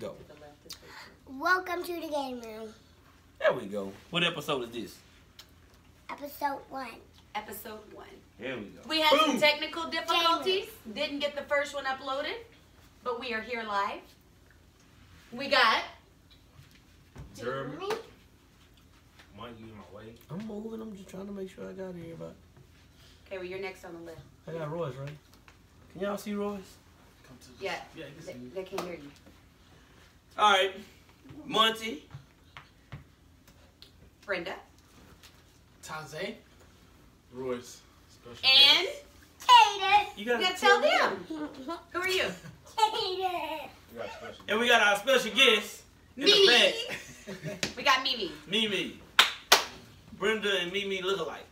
Go. Welcome to the game room. There we go. What episode is this? Episode 1. Episode 1. There we go. We had some technical difficulties. Didn't get the first one uploaded, but we are here live. We got Jeremy. Mike, you in my way? I'm moving. I'm just trying to make sure I got everybody. Okay, well, you're next on the list. I got Royce, right? Can y'all see Royce? Come to Yeah, you can see me. they can't hear you. All right. Monty. Brenda. Taze. Royce. Special And guest. Kaden. You you got gotta tell them. Who are you? Kaden. We got special And we got our special guest in the Mimi. back. We got Mimi. Mimi. Brenda and Mimi look alike.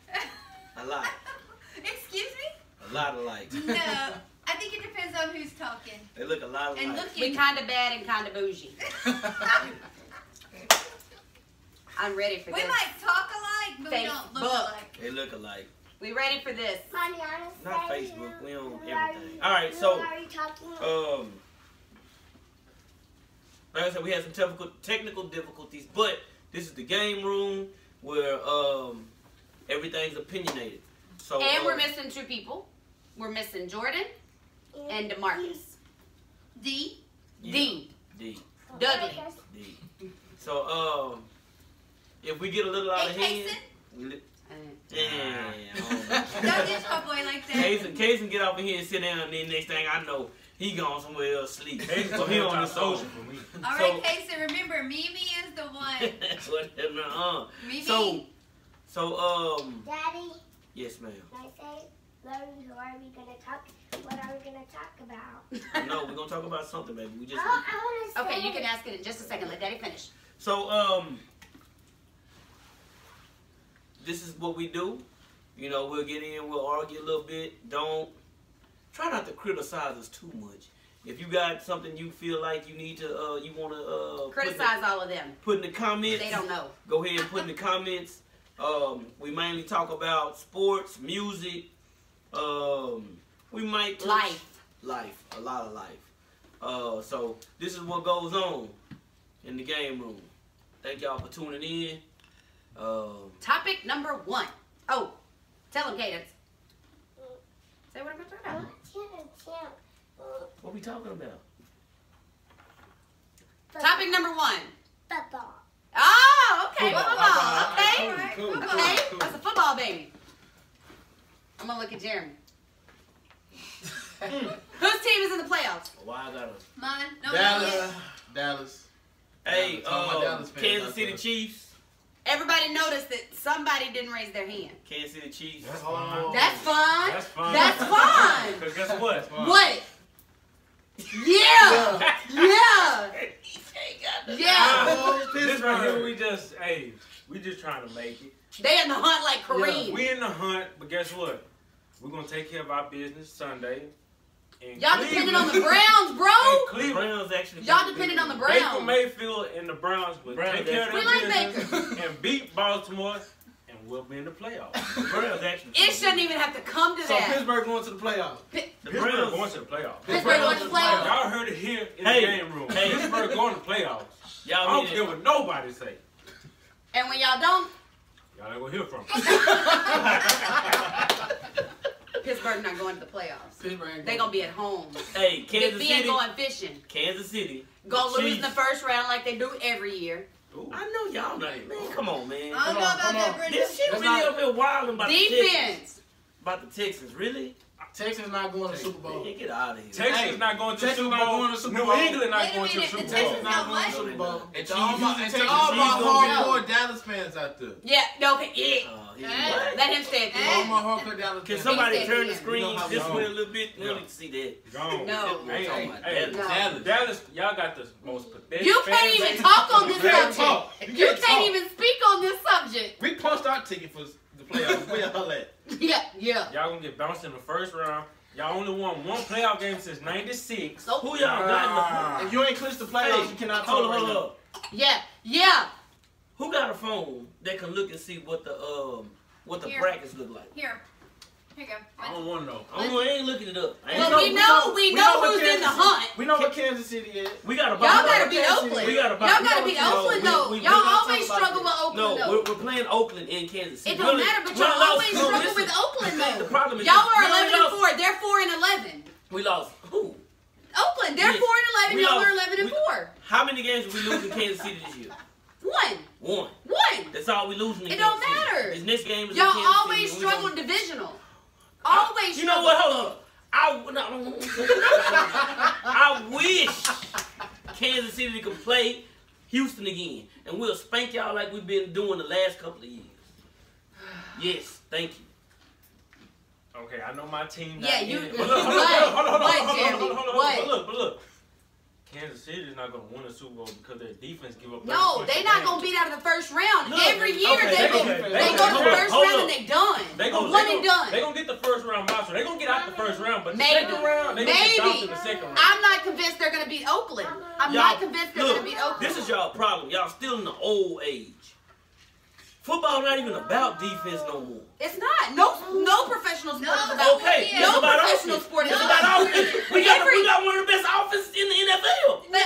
A lot. Excuse me? A lot alike. No. I think it depends on who's talking. They look a lot alike. And We looking. kind of bad and kind of bougie. I'm ready for We this. might talk alike, but we don't look Facebook. alike. They look alike. We ready for this? Mariana Not said Facebook. We own who are everything. you- All right, who so are you talking about? like I said, we had some technical difficulties, but this is the game room where everything's opinionated. So And we're missing 2 people. We're missing Jordan and DeMarcus. D. yeah, D. D. Dudley. D. So if we get a little out of Hey, hand, Don't get your boy like that. Kaysen get off in here and sit down, and then next thing I know, he gone somewhere else sleep. So he on his social social. for me. All right, Casey, remember, Mimi is the one. Mimi. Daddy, Yes, ma'am. can I say, Larry, who are we going to talk? What are we going to talk about? No, we're gonna talk about something, baby. We just I want to say. Okay, you can ask it in just a second. Let Daddy finish. so this is what we do. You know, we'll get in, we'll argue a little bit. Don't try not to criticize us too much. If you got something you feel like you need to, you want to Criticize all of them. put in the comments. They don't know. Go ahead and put in the comments. We mainly talk about sports, music. We might touch life, a lot of life. So this is what goes on in the game room. Thank y'all for tuning in. Topic number 1. Oh, tell them, Cadence. Say what I'm going to talk about. What we talking about? Topic number 1. Football. Oh, okay. Football. Football. Okay. Cool. Okay. That's a football baby. I'm going to look at Jeremy. Whose team is in the playoffs? Why I gotta? Mine. No, Dallas. Dallas. Hey, All my Dallas fans Kansas out City there. Chiefs. Everybody noticed that somebody didn't raise their hand. Kansas City Chiefs. That's fine. That's fun. That's fine. That's fun. Because guess what? What? Yeah. Yeah. Yeah. This right here, we just trying to make it. They in the hunt like Kareem. We in the hunt, but guess what? We're going to take care of our business Sunday. Y'all depending on the Browns, bro. The Cleveland. Browns actually. Y'all depending on the Baker Browns. Mayfield and the Browns will take care of We their like business and beat Baltimore, and we'll be in the playoffs. The Browns actually. It shouldn't even have to come to So that. Pittsburgh going to the playoffs. The Pittsburgh Browns. going to the playoffs. Pittsburgh going to the playoffs. Y'all heard it here in Hey. the game room. Hey. Pittsburgh going to the playoffs. I Y'all don't need care it. what nobody say. And when y'all don't, Y'all ain't gonna hear from me. Pittsburgh not going to the playoffs. Pittsburgh ain't They going. gonna be at home. Hey, Big Kansas B ain't City. going fishing. Kansas City. Gonna lose in Chiefs. the first round like they do every year. Ooh. I know y'all know. Man, come on, man. I don't know about that, Brenda. This shit That's really not- up here wilding about the Texans. Defense. About the Texans, really? Texas not going to the Super Bowl. Man, get out of here. Texas Hey, not going to the Texas Super not Bowl. going to Super New Bowl. England not Wait a going to the minute, Super the Bowl. Texans Not not going to what? the Super Bowl. And to all my Texas hardcore gonna Dallas fans out there. Yeah, okay, yeah. What? Let him stay at the All end. my hardcore Dallas Can fans. somebody He said turn the yeah. screen You know how this we way a go. little bit? We Yeah. don't need to see that. Gone. No. Hey, Talking hey, about hey, No. Dallas, y'all got the most pathetic. You can't fan even base. talk on this You can't subject. talk. You can't can't talk. even speak on this subject. We punched our ticket for the playoffs. Where y'all at? Yeah, yeah. Y'all gonna get bounced in the first round. Y'all only won one playoff game since '96. So, Who y'all got in If you ain't clinched the playoffs, you cannot talk Hold right on, now. hold on. yeah, yeah. Who got a phone that can look and see what the Here. brackets look like? Here. Here you go. I don't want to know. I ain't looking it up. Well, we know who's in the hunt. We know what Kansas City is. We got Y'all gotta beat Oakland. We gotta Y'all gotta beat Oakland though. Y'all always struggle with Oakland though. We're playing Oakland in Kansas City. It don't matter, but y'all always struggle with Oakland though. The problem is y'all are 11-4. They're 4-11. We lost who? Oakland. They're 4-11. Y'all are 11-4. How many games did we lose in Kansas City this year? One. That's all we losing in It Kansas don't matter. City. This next game is y'all in Kansas always City, struggle divisional. Always You know what? Hold on. I wish Kansas City could play Houston again, and we'll spank y'all like we've been doing the last couple of years. Yes, thank you. Okay, I know my team. Yeah, you. But look, What? But look. Kansas City is not going to win a Super Bowl because their defense give up. No, they not going to beat out of the first round. Look, Every year they go to the first Hold round up. and they done. They One and done. They're going to get the first round bounce. They're going to get out the first round, but the Maybe. second round, they're going to get bounced in the second round. I'm not convinced they're going to beat Oakland. I'm not convinced they're going to beat Oakland. This is y'all problem. Y'all still in the old age. Football not even about defense no more. It's not. No professional sport is about. Okay, No it's about professional offense. sport is It's about. about offense. We got one of the best offenses in the NFL. Not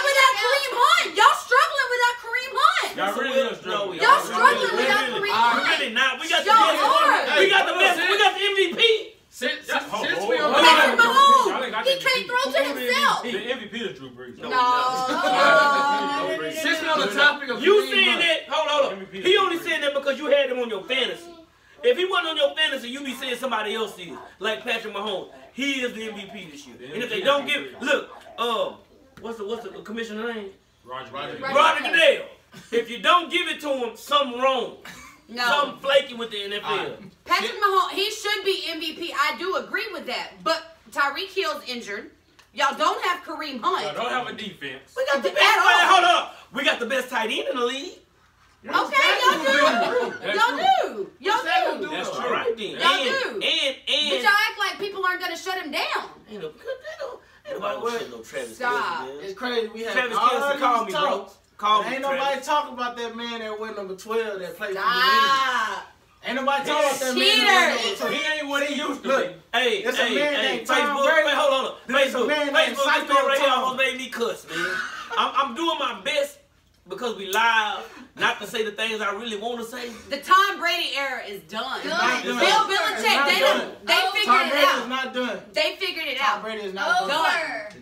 without Kareem Hunt. Y'all struggling without Kareem Hunt. Y'all really are struggling. Y'all struggling without Kareem Hunt. Really not. We got the Y'all best. are. We got the best. We got the MVP. Since we on Patrick the Mahomes. He can't throw to himself. The MVP is Drew Brees. No. since we on the topic of You Kareem saying Hunt, that? Hold on. He only saying that because you had him on your fantasy. If he wasn't on your fantasy, you be saying somebody else is. Like Patrick Mahomes. He is the MVP this year. And if they don't give, look, what's the commissioner name? Roger Goodell. If you don't give it to him, something wrong. No. Something flaky with the NFL. Patrick Mahomes, he should be MVP. I do agree with that. But Tyreek Hill's injured. Y'all don't have Kareem Hunt. Y'all don't have a defense. We got the best. At all. Hold up. We got the best tight end in the league. Okay, y'all do. Y'all do. That's All true. right then. Y'all do. And But y'all act like people aren't going to shut him down. ain't nobody gonna shit no Travis Stop. Kelce, man. it's crazy. We had Travis all Kelce, these call me, bro. talks. Call me, Ain't Travis. nobody talking about that man that went number 12 that played for the league. Stop. Ain't nobody talking about that man Cheater. that went number 12. He ain't what he used to Look, be. Hey, It's a man named Tom Facebook. Brady. Wait, hold on. There's a Facebook. man named Facebook. This Psycho man right here Tom. almost made me cuss, man. I'm doing my best because we live, not to say the things I really want to say. The Tom Brady era is done. not Bill done. Belichick, they done. figured Tom it Brady is out. not done. They figured it Tom out. Brady is not Over. done.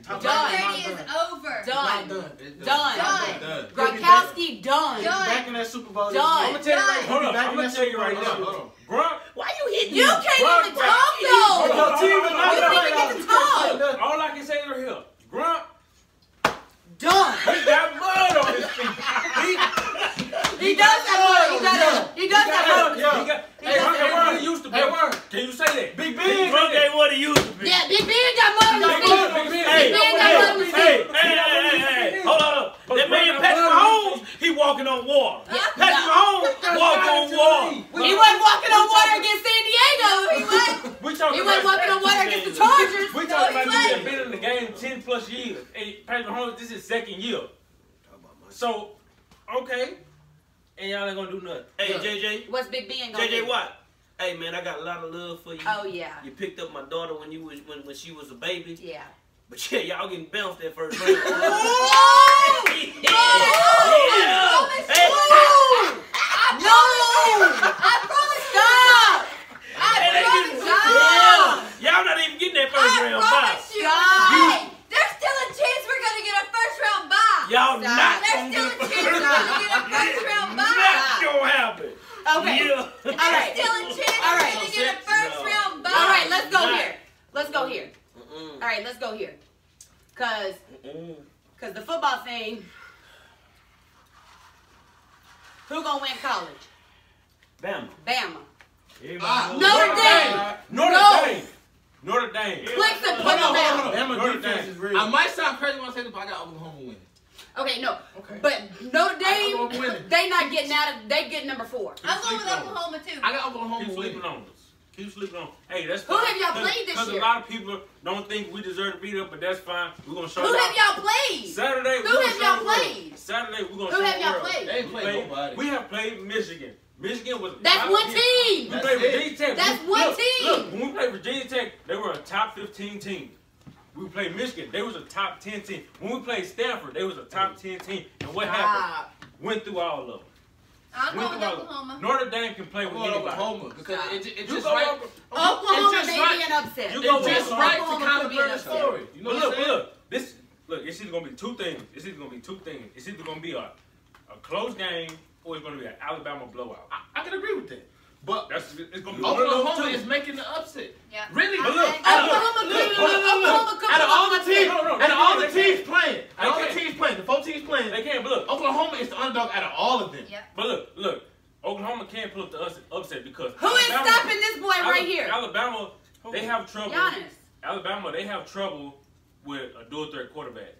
Tom Done. Brady is over. Done. Done. Done. Gronkowski done. Back in that Super Bowl. this Done. year. I'm gonna tell you right Hold now. on, I'm gonna tell you right now. Gronk, Why you hitting You me? can't even talk though. Your team is not You done. didn't even get to talk. all I can say is right here. Gronk, Done. he got mud on his feet. He does have mud. He does have mud. Yeah. He got. He Hey, does Gronk have ain't what mud. he used to be. Hey, word. Can you say that? Big Big Ben. Gronk ain't what he used to be. Yeah, Big Ben got mud on his feet. Hey, Big Ben got mud on his feet. hey, hold on. That man Patrick Mahomes, he walking on water. Patrick Mahomes walking on water. He wasn't walking on water against San Diego. He wasn't walking on water against the Chargers. We talking about dudes that been in the game 10+ years. Hey, Patrick Mahomes, this is his second year. So, okay. And y'all ain't gonna do nothing. Hey, JJ. What's Big Ben gonna JJ do? Watt. Hey, man, I got a lot of love for you. Oh yeah. You picked up my daughter when she was a baby. Yeah. But yeah, y'all getting bounced that first round. Oh! Yeah. Hey. No! I promise. Stop! Stop! Y'all not even getting that first round bye. Stop! There's still a chance we're gonna get a first round bye. Y'all Stop. not There's gonna still a get chance we're gonna get a first round bye. Not gonna happen. Okay. Yeah. All right. There's still a chance All we're right. gonna get a first No. round bye. All right, let's go Not. here. Let's go here. All right, let's go here. Cause the football thing. Who gonna win college? Bama. Bama. Notre Dame. Notre Dame. Click the put them out. Bama defense is real. I might sound crazy when I say this, but I got Oklahoma winning. Okay, no. Okay. But Notre Oklahoma Dame, winning. they not getting out of. They get number 4. I'm going with Oklahoma too. I got Oklahoma Keep winning. sleeping on us. Keep sleeping on. Hey, that's Who fine. have y'all played this Because year? a lot of people don't think we deserve to beat up, but that's fine. We're gonna show Who y'all. have y'all played? Saturday. Who have y'all played? Saturday we're gonna Who show have y'all the world. played? They ain't played nobody. We have played Michigan. Michigan was. That's one team. We played Virginia Tech. That's one team. Look, when we played Virginia Tech, they were a top 15 team. We played Michigan, they was a top 10 team. When we played Stanford, they was a top 10 team. And what happened? Went through all of them. I'm going with Oklahoma. Notre Dame can play with anybody. Oklahoma because it just right. Oklahoma may be an upset. You go just right to kind of be burn an the upset. story. You know what I'm saying? Look, it's either gonna be two things. It's either gonna be a close game or it's gonna be an Alabama blowout. I can agree with that. But it's gonna be Oklahoma is making the upset. Yeah. Really? But look, out of all the teams playing, the 4 teams playing, they can't. But look, Oklahoma is the underdog out of all of them. Yep. But look, Oklahoma can't pull up the upset because who is stopping this boy right here? Alabama, they have trouble. Giannis. Alabama, they have trouble with a dual threat quarterback.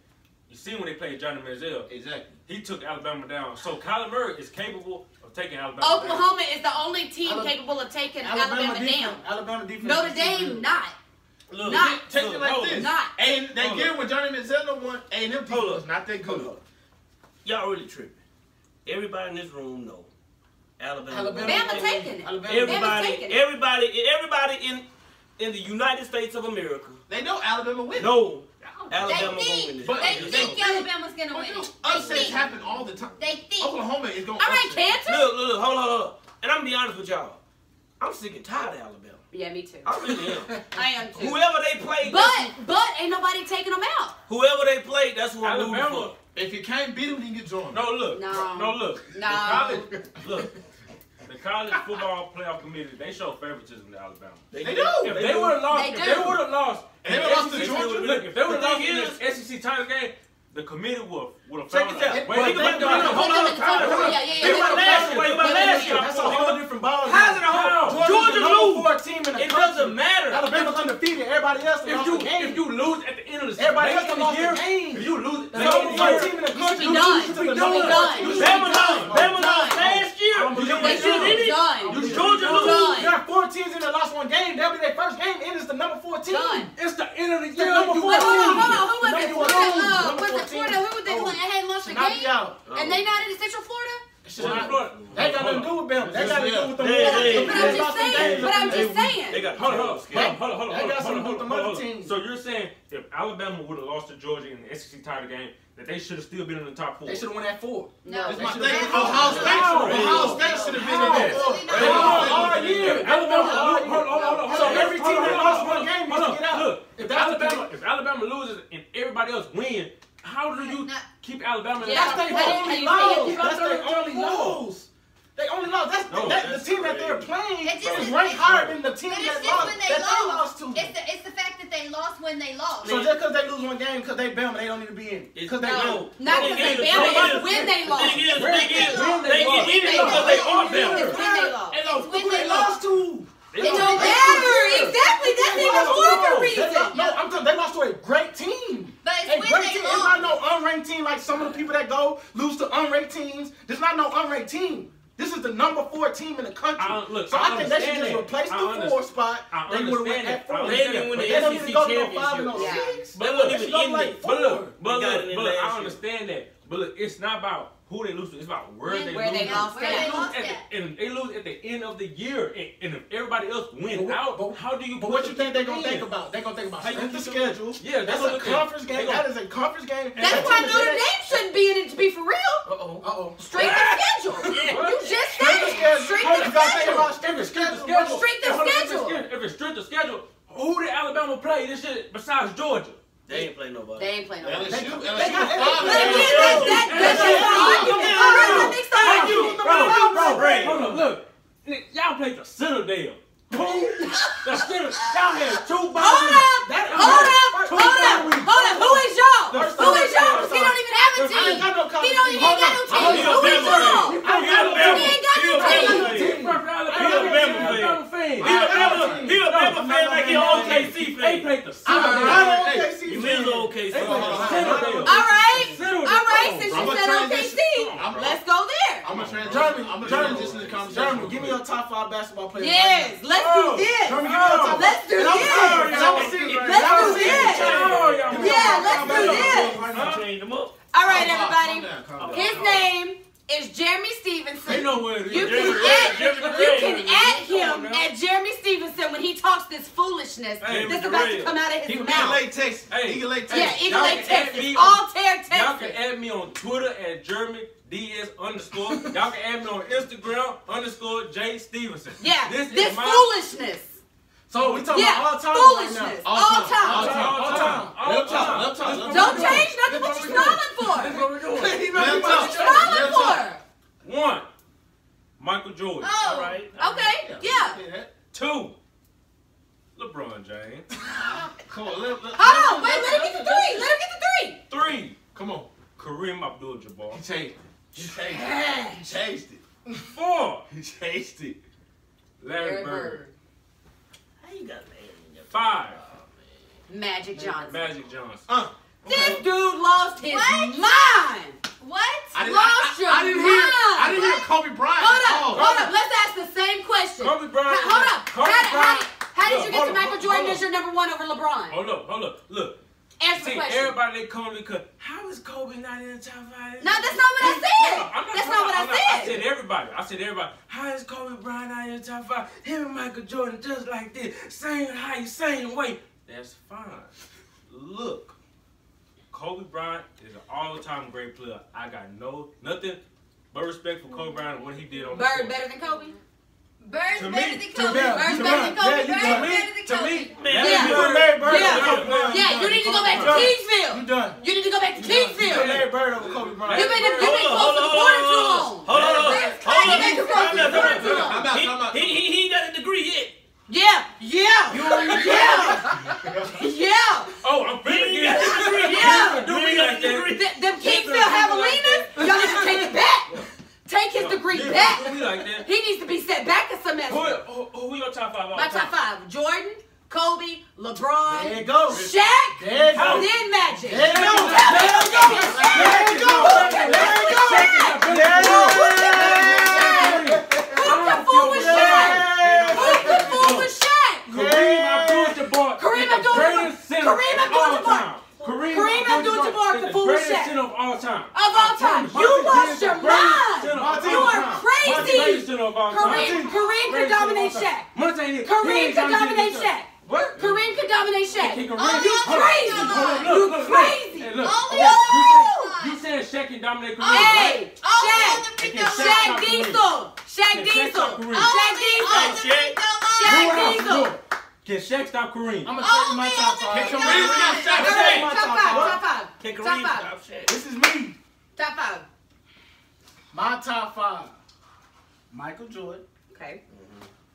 You see when they played Johnny Manziel, Exactly. he took Alabama down. So Kyler Murray is capable of taking Alabama down. Oklahoma is the only team capable of taking Alabama down. Alabama defense. Notre Dame not. Look, Not. Take it like this. Not. And they get when Johnny Manziel won, and them people was not that good. Y'all really tripping. Everybody in this room know Alabama. Bama taking it. Everybody in the United States of America. They know Alabama wins. No. Alabama gonna They win this. think Alabama's gonna win it. Upsets happen all the time. They think. Oklahoma is going. All right, Cantor. Look, hold on. And I'm gonna be honest with y'all. I'm sick and tired of Alabama. Yeah, me too. I really am. I am too. Whoever they play, But ain't nobody taking them out. whoever they play, that's who I'm rooting Alabama. for. If you can't beat them, then you get drawn. No, look. No. The college football playoff committee, they show favoritism to Alabama. They do. If they would have lost, They would've lost to Georgia. Look, if they would have lost in the SEC title game, the committee would have Check found this out. out. Wait, hold on. That's a whole different ball. How's it a whole? Georgia lose. Team in the It doesn't matter. Alabama's undefeated. Everybody else lost the game. If you lose at the end of the season, Everybody else lost the game. if you lose, The number 1 team in the country. We done. Bama lost last year. They should be done. Georgia lose. Done. There are 4 teams in the lost 1 game. That'll be their first game, and it's the number 14. Done. It's the end of the The year. number 14. Wait, hold on. Who was The it? number 14. Was it Number Florida? Who was they playing? They had lost the Knock game, you out. and they not in Central Florida. That got nothing to do with Bama. That got to do with the But I'm just saying. They got Hold on. That got something to do with the other teams. So you're saying if Alabama would have lost to Georgia in the SEC title game, that they should have still been in the top 4? They should have won at 4. No. They should've They- been- Ohio State should have been in there. All year. Hold on. So every team that lost 1 game needs to get out. Look, If that's the case, if Alabama loses and everybody else wins, how do you keep Alabama in the Yeah. top that's 4? their How only you loss. say it? That's their only loss. They only lost. The team that they're playing It just is is- ranked higher than the team But it's that just lost. when That they they lost lost. to. It's the fact that they lost when they lost. So just because they lose 1 game, because they Bama, they don't need to be in. Because they No, know. not because they Bama. It's when they lost. They get in They because lost. they are Bama. It's when they lost. It's when Who they they lost. lost to? It don't matter. Exactly. That's even more of a reason. No, I'm telling they lost to a great team. But A it's when great they team. It's not lost. no unranked team like some of the people that go lose to unranked teams. There's not no unranked team. This is the number 4 team in the country. So I think they should just replace the 4 spot. They would have went at 4. They didn't win the They don't need SEC to go to no 5 and no championship. 6. They wasn't even in like it. But look, last I year. understand that. But look, it's not about who they lose to. It's about where they Where lose. they lost Where they at. lost at at. and they lose at the end of the year. And if everybody else wins out, how do you? But what you think they're going to think about? They're going to think about strength of schedule. Yeah, That's a conference game. That is a conference game. That's why Notre Dame shouldn't be in it, to be for real. Uh-oh. Strength of schedule. You just said it. Strength You of got to think schedule. about strength of schedule. Strength of schedule. If it's strength of schedule, who did Alabama play this shit besides Georgia? They ain't play nobody. They ain't playing no more. LSU, But LSU, again, that's your argument. All right, that makes sense. Thank you, bro. Hold on, look. Y'all played the Citadel. The Citadel. Y'all had 2 Hold bodies. up. Who is y'all? Who is y'all? Because he don't even have a team. He ain't got no team. Who is y'all? He ain't got no team. Alabama fan. He a Bama fan like he an OKC They fan. played the Citadel. You is an OKC fan. All right. Since you said OKC, let's go there. I'm a transition to conversation. Germany, give me your top 5 basketball players. Yes, let's do this. Germany, give me your top 5. Let's do this. Yeah, let's do this. Change them up. All right, everybody. His name is Jeremy Stevenson. You know where it is. You can add him at Jeremy Stevenson when he talks this foolishness that's about to come out of his mouth. Eagle Lake, Texas. Yeah, Eagle Lake, Texas. All Texas. Y'all can add me on Twitter at Jeremy DS_. Y'all can add me on Instagram _J Stevenson. Yeah, this foolishness. So we talking about all time foolishness. right now. All time. Don't change nothing what you're smiling for. That's what we're doing. What you smiling for? 1, Michael Jordan. Oh, All right. Okay, yeah. 2, LeBron James. Come on, Hold on, wait, let him get the 3. Let him get the 3. 3, come on. Kareem Abdul-Jabbar. He changed it. 4, He changed it. Larry Bird. How you got that in your 5, Magic Johnson. Magic Johnson. This dude lost his mind. What? I didn't hear Kobe Bryant. Hold up. Let's ask the same question. Kobe Bryant. Hold up. How did you get to Hold Michael up, Jordan hold as your number 1 over LeBron? Hold up. Look. Answer the See, question. everybody they call me because how is Kobe not in the top 5? No, that's not what I said. That's not what I I said. said everybody. How is Kobe Bryant not in the top 5? Him and Michael Jordan just like this. Same height, same weight. That's fine. Look, Kobe Bryant is an all-time great player. I got nothing but respect for Kobe Bryant and what he did on the Bird court. better than Kobe? Bird's To better me, than to Kobe. them, Bird's to better them. than Kobe. Yeah, Bird's better than To Kobe. me, Man, Yeah. Larry Bird. Yeah, you need to go back to Kingsville. You done. You need to go back to You Kingsville. Larry Bird over Kobe Bryant. You've been close to the border too long. Hold on. You've been close to the border too long. He ain't got a degree yet. Yeah. oh, I'm finna get it. Yeah. Do me like that. Them Kingsville Javelinas, y'all need to take it back. Take his degree back. Do me like that. He needs to be set back a semester. Who your top 5 all My time? top 5: Jordan, Kobe, LeBron, There you go. Shaq, There you go. then Magic. There you go. Who can fool with Shaq? Who can fool with Shaq? Kareem Abdul-Jabbar. Kareem is the greatest center Kareem of all Abdul-Jabbar. time. Kareem Abdul-Jabbar is can the fool with greatest Shaq. center of all time. Of all time. You lost your mind. You are crazy. Kareem could dominate Shaq. Kareem could dominate Shaq. What? Kareem could dominate Shaq. Can You Kareem- crazy. You crazy. Hey, look. Only You said Shaq can dominate Kareem. Hey, All Shaq. the people Shaq Shaq top Diesel. Shaq Can Shaq Diesel. stop Kareem? Shaq Diesel. Shaq Diesel. Can Shaq stop Kareem? I'm gonna tell you my top 5. Can Kareem stop Shaq? Top five. Can Top Kareem five. stop Shaq? This is me. Top 5. My top 5. Michael Jordan, Okay.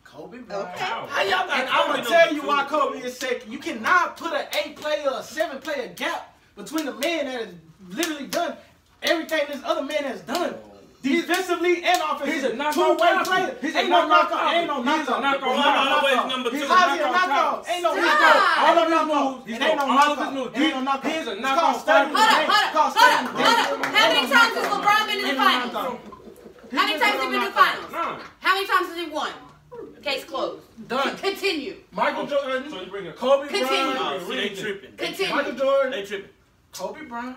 Kobe Bryant. Okay. How y'all got And I'm gonna tell you why Kobe is second. You cannot put an 8-player or 7-player gap between a man that has literally done everything this other man has done. Defensively and offensively. He's a knockout two-way champion. player. He's a Ain't no knockout knockout. Ain't no champion. He's a knockout. knockout champion. Always number He's two. a How's he a knockout knockout? champion. Ain't no Stop. knockout. All All of of his them moves, moves. he's It ain't no all of his knockout. moves. It ain't no knockout. He's a It's knockout called studying the Hold game. up. It's called How studying the game. many times has LeBron been in the Ain't no finals? knockout. How many times has he been in the finals? None. How many times has he won? Case closed. Done. Continue. Michael So Jordan, you bring a Kobe Continue. Bryant, See, they tripping. Continue. Michael Jordan, They tripping. Kobe Bryant.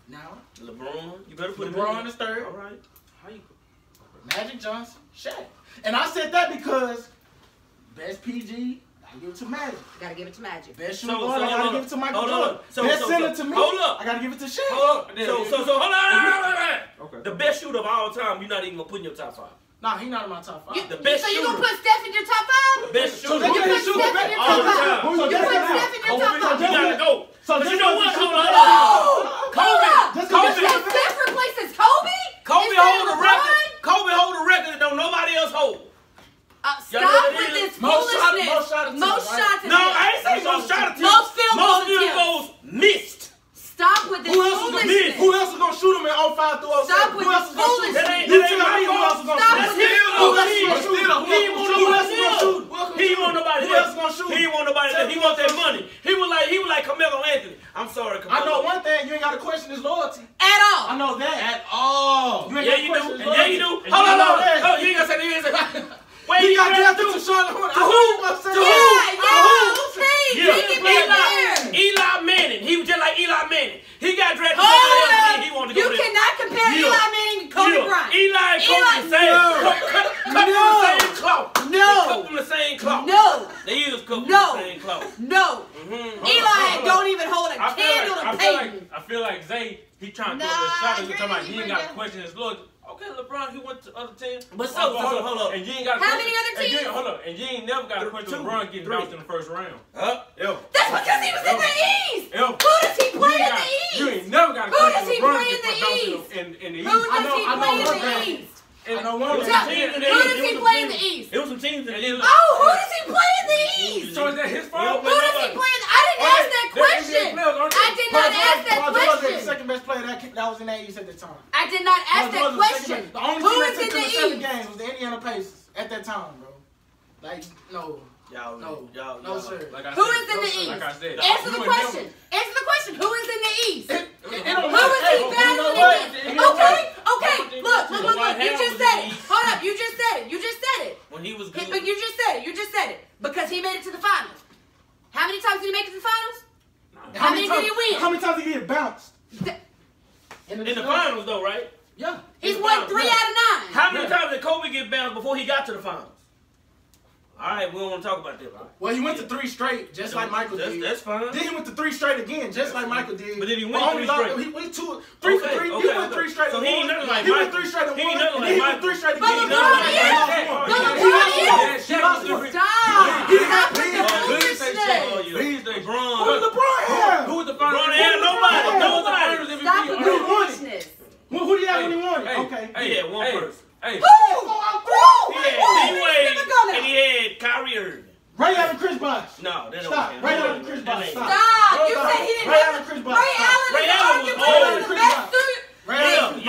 Now, LeBron, you better put LeBron him is in. third. All right. How you? Magic Johnson, Shaq. And I said that because best PG, I give it to Magic. Gotta give it to Magic. Best So, shooting so, guard, I hold gotta up. give it to Michael Hold Jordan. up. So, Best so, center so, to me, hold up. I gotta give it to Shaq. Hold up. So hold on. Okay. The best shooter of all time, you're not even gonna put in your top 5. Nah, he not in my top 5. The best So you shooter. gonna put Steph in your top 5? The best So shooter. they You get put his shooter Steph in your back all top the 5? time. Who's You your put best Steph in your top You 5? gotta go. So But you know what? Hold on. Hold up. Just You because said Steph replaces Kobe? Kobe Instead of hold the LeBron? record. Kobe hold the record that don't nobody else hold. Stop Y'all know what with it this is? Most shot- foolishness. most shot attempts, Most right? shots. No, I ain't saying most shot attempts. Most field goal Most field attempts. goals missed. Stop with this Who else is foolishness. gonna shoot him in 05 through 07? Stop with Who else this is gonna shoot him? foolishness. That You ain't tell me who else is gonna Stop shoot with him? this Who Who else else is is gonna shoot him? He ain't want Who else is nobody gonna else. shoot? He ain't want nobody Who else. else gonna shoot? He ain't want nobody else. He want that money. He was like Carmelo Anthony. I'm sorry, Carmelo. I know one thing, you ain't gotta question his loyalty. At all. I know that. At all. You ain't Yeah, gotta you question do. his Yeah, you loyalty. do. Hold on, know hold that. on. Oh, you ain't gonna say that. You ain't gonna say. Wait, He you got got drafted to to Charlotte Hornets. To who? Yeah, take it back there. Eli Manning. He was just like Eli Manning. He got drafted. Hold up. He wanted to You go there. cannot compare You the same. Cut from the same cloth. No. They use cut from the same cloth. No. Eli don't even hold a candle to Peyton. I feel like Zay, he trying to throw the shot and talking about he ain't got to question his look. Okay, LeBron, he went to other teams. But hold up. And you ain't got how many other teams? Hold up. And you ain't never got to question LeBron getting bounced in the first round. Ever. That's because he was in the East. Ever. Who does he play in the East? You ain't never got to Who question does he LeBron play in the East? In the East. Who does he play in the East? I know one. Who does he play in the East? It was some teams in the East. Oh, who does he play in the East? So is that his fault? Who does he play in? I didn't ask that question. I did not ask that question. The second best player that was in the East at the time. I did not ask that question. The only Who team is that in took the to the 7 East? games was the Indiana Pacers at that time, bro. Like, no. No, sir. Who is in the East? Like I said, Answer the question. Answer the question. Who is in the East? Who is he battling against? Okay. Look. You just said it. Hold up. You just said it. When he was good. But you just said it. Because he made it to the finals. How many times did he make it to the finals? How many did he win? How many times did he get bounced? In the finals, though, right? Yeah. He's won 3 out of 9. How many times did Kobe get bounced before he got to the finals? All right, we don't want to talk about that. Right? Well, he went to 3 straight, just like Michael did. That's fine. Then he went to 3 straight again, just like Michael did. But did he win 3 straight? He went 3 for 3. He went 3 straight. So he ain't nothing like He went Michael. 3 straight and He ain't won. nothing And then he like went 3 straight But again. LeBron is. He lost one. Stop. Stop with the foolishness. LeBron. Who did LeBron have? Who was the finals? LeBron had nobody. Stop with the foolishness. Who did he have when he won it? Okay. He had one person. Hey. Who? He had D-Wade and he had Kyrie Irving. Ray Allen, Chris Bosh. No, that don't Stop. count. Ray Allen, Chris Bosh. Stop. Stop. You said he didn't Ray have Allen, Chris Bosh. Ray Allen Ray is Allen was arguably old. the best dude. Ray Allen.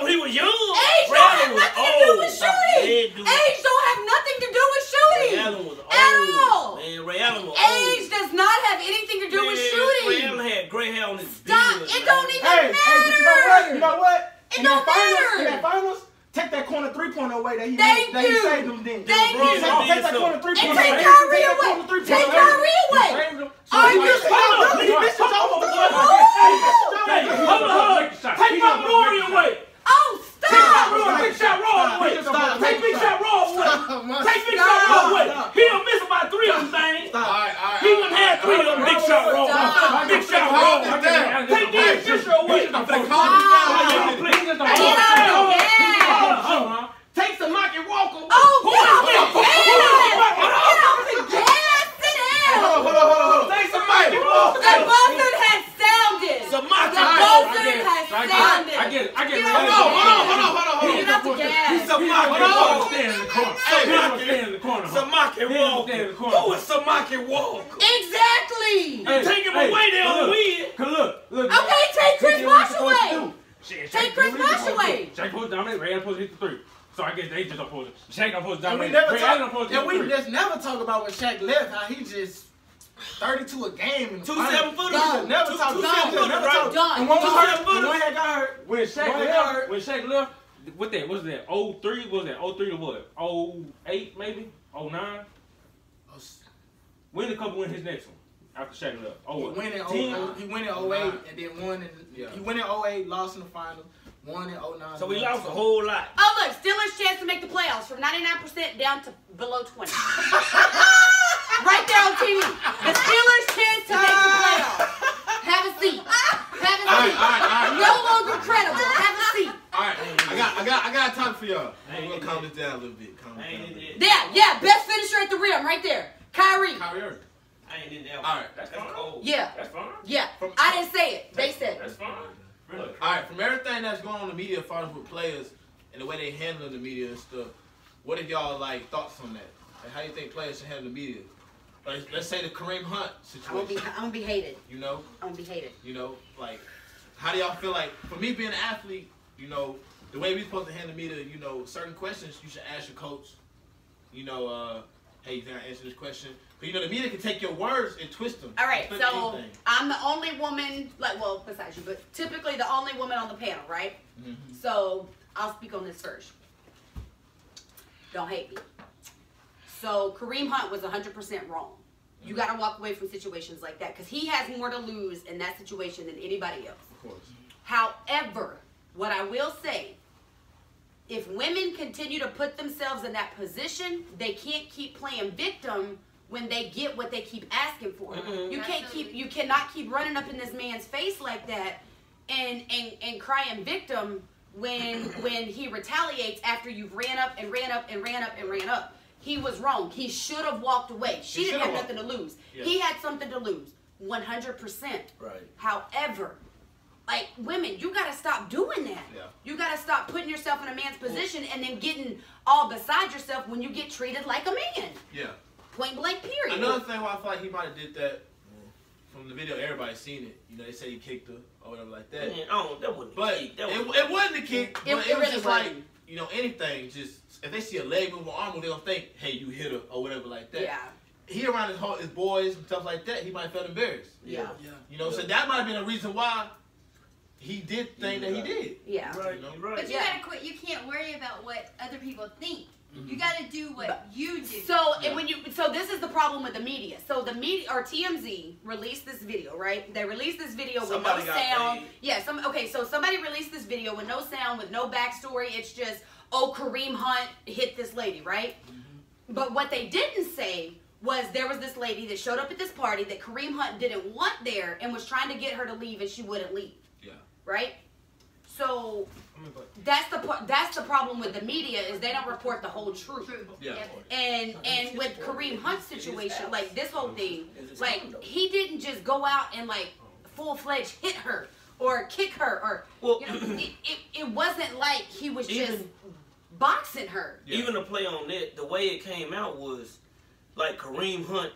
He was young. Age Ray don't have Allen was nothing to do old. with shooting. Age don't have nothing to do with shooting. Ray Allen was old. At all. Man, Ray Allen was Age does not have anything to do with Ray shooting. Allen had gray hair on his Stop. beard. It don't even Hey, matter. but you know what? It don't matter. In that finals, take that corner 3-pointer away that he Thank that you. he saved them then. Thank you. Take that corner 3-pointer And away. take Kyrie away. Take Kyrie away. Are you He missed his own Hey, hold on. Take my glory away. Oh, stop. Big shot roll away. Take big shot roll away. Take big shot roll away. He'll miss about 3 of them things. He wouldn't have 3 of them big shot roll. Big shot roll. Take these big shot away. Take some Mikey Walker. Oh, get off the gas. Sit down. Hold on. Take some Mikey Walker. The buzzer has sounded. Some Mikey The Walker. buzzer has sounded. I get it. Hold on. Get off the gas. Some Mikey Walker. Stand in the corner. Stand in the corner. Samaki Walker. Who is Samaki Walker? Exactly. Take him away, they'll win. Look. Okay, take Chris Bosh away. Shaq Take Chris Bosh away. Shaq supposed to dominate. Ray Allen supposed to hit the 3. So I guess they just opposed it. Shaq supposed to And we dominate. never Ray Allen supposed to hit talk. the 3. And we just never talk about when Shaq left, how he just 32 a game and 2 7-footers. Done. Never talk. Two Never 7-footers, right? Done. And one was hurt. 7-footers. One had got hurt. When Shaq left, what that? What's that? 03? What was that? 03 to what? 08 maybe? 09? When the couple win his next one? After Shaq left. He went in 08 and then won he went in 08, lost in the final, won in 09. So we lost a whole lot. Oh, look, Steelers' chance to make the playoffs from 99% down to below 20. Right there on TV. The Steelers' chance to make the playoffs. Have a seat. Have a seat. All right. No longer credible. Have a seat. All right, I got time for y'all. I'm gonna calm this down a little bit. Yeah, best finisher at the rim, right there. Kyrie. Irving. I ain't in there. All right, That's cold. Yeah. That's fine. Yeah. I didn't say it. They said it. That's fine. Really. All right, from everything that's going on in the media, as far as with players and the way they handle the media and stuff, what are y'all like thoughts on that? Like, how do you think players should handle the media? Like, let's say the Kareem Hunt situation. I'm gonna be hated. You know, I'm gonna be hated. Like, how do y'all feel like? For me, being an athlete, the way we supposed to handle the media, certain questions you should ask your coach. Hey, can I answer this question? But the media can take your words and twist them. All right, Flip so anything. I'm the only woman, besides you, but typically the only woman on the panel, right? Mm-hmm. So I'll speak on this first. Don't hate me. So Kareem Hunt was 100% wrong. You got to walk away from situations like that because he has more to lose in that situation than anybody else. Of course. However, what I will say if women continue to put themselves in that position, they can't keep playing victim when they get what they keep asking for. You cannot keep running up in this man's face like that and crying victim when he retaliates after you've ran up and ran up and ran up and ran up. He was wrong. He should have walked away. She didn't have nothing to lose. Yeah. He had something to lose. 100%. Right. However, like, women, you got to stop doing that. Yeah. You got to stop putting yourself in a man's position and then getting all beside yourself when you get treated like a man. Yeah. Point blank, period. Another thing why I feel like he might have did that, from the video, everybody's seen it. You know, they say he kicked her or whatever like that. Man, that wasn't but a kick. It wasn't a kick. But it was really just like, you know, anything. Just if they see a leg move or arm move, they don't think, hey, you hit her or whatever like that. Yeah. He around his boys and stuff like that, he might have felt embarrassed. Yeah. You know, so that might have been a reason why he did the thing that he did. Yeah. Right. You know? Right. But you gotta quit. You can't worry about what other people think. You gotta do what you do. So so this is the problem with the media. So the media, or TMZ, released this video, right? They released this video with no sound. Yeah. So somebody released this video with no sound, with no backstory. It's just, oh, Kareem Hunt hit this lady, right? But what they didn't say was there was this lady that showed up at this party that Kareem Hunt didn't want there and was trying to get her to leave, and she wouldn't leave. Yeah. Right? So that's the problem with the media, is they don't report the whole truth. Yeah. And with Kareem Hunt's situation, like this whole thing, like he didn't just go out and like full-fledged hit her or kick her, or you know, it wasn't like he was just boxing her. Even to play on that, the way it came out was like Kareem Hunt